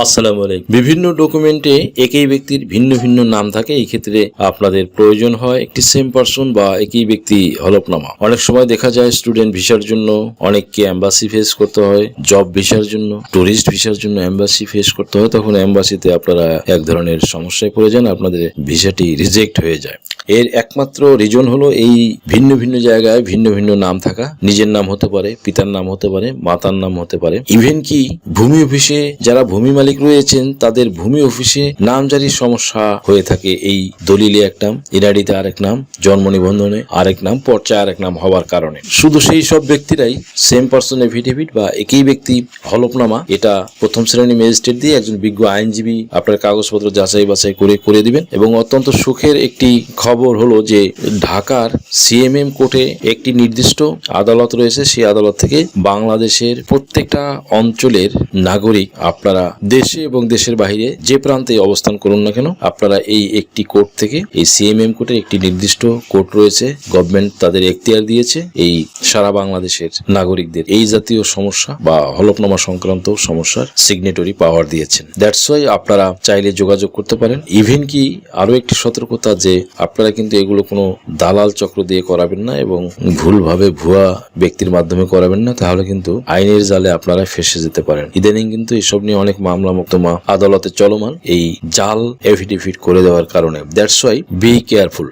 আসসালামু আলাইকুম। বিভিন্ন ডকুমেন্টে একই ব্যক্তির ভিন্ন ভিন্ন নাম থাকে। এই ক্ষেত্রে আপনাদের প্রয়োজন হয় একটি সেম পারসন বা একই ব্যক্তি হলফনামা। অনেক সময় দেখা যায় স্টুডেন্ট ভিসার জন্য অনেককে এম্বাসি ফেস করতে হয়, জব ভিসার জন্য, টুরিস্ট ভিসার জন্য এম্বাসি ফেস করতে হয়। তখন এম্বাসিতে আপনারা এক ধরনের সমস্যায় পড়ে যান, আপনাদের ভিসাটি রিজেক্ট হয়ে যায়। এর একমাত্র রিজন হলো এই ভিন্ন ভিন্ন জায়গায় ভিন্ন ভিন্ন নাম থাকা। নিজের নাম হতে পারে, পিতার নাম হতে পারে, মাতার নাম হতে পারে। ইভেন কি ভূমি অফিসে যারা ভূমি মালিক রয়েছেন তাদের ভূমি অফিসে নামজারির সমস্যা হয়ে থাকে। এই দলিলে এক নাম, ইরাডিতে আরেক নাম, জন্ম নিবন্ধনে আরেক নাম, পর্চায় আরেক নাম হওয়ার কারণে শুধু সেই সব ব্যক্তিরাই সেম পারসন এফিডেভিট বা একই ব্যক্তি হলফনামা এটা প্রথম শ্রেণী ম্যাজিস্ট্রেট দিয়ে একজন বিজ্ঞ আইনজীবী আপনার কাগজপত্র যাচাই বাছাই করে দিবেন। এবং অত্যন্ত সুখের একটি খবর হলো যে ঢাকার সিএমএম কোর্টে একটি নির্দিষ্ট আদালত রয়েছে। সেই আদালত থেকে বাংলাদেশের প্রত্যেকটা অঞ্চলের নাগরিক আপনারা দেশে এবং দেশের বাইরে যে প্রান্তে অবস্থান করুন না কেন, আপনারা এই একটি কোর্ট থেকে, এই সিএমএম কোর্টের একটি নির্দিষ্ট কোর্ট রয়েছে, গভর্নমেন্ট তাদের এখতিয়ার দিয়েছে এই সারা বাংলাদেশের নাগরিকদের এই জাতীয় সমস্যা বা হলফনামা সংক্রান্ত সমস্যার সিগনেটরি পাওয়ার দিয়েছেন। দ্যাটস ওয়াই আপনারা চাইলে যোগাযোগ করতে পারেন। ইভেন কি আরো একটি সতর্কতা যে আপনারা কিন্তু এগুলো কোনো দালাল চক্র দিয়ে করাবেন না এবং ভুলভাবে ভুয়া ব্যক্তির মাধ্যমে করাবেন না, তাহলে কিন্তু আইনের জালে আপনারা ফেসে যেতে পারেন। ইদানিং কিন্তু এসব নিয়ে অনেক মামলা মোকদ্দমা আদালতে চলমান এই জাল এফিডেভিট করে দেওয়ার কারণে। That's why be careful.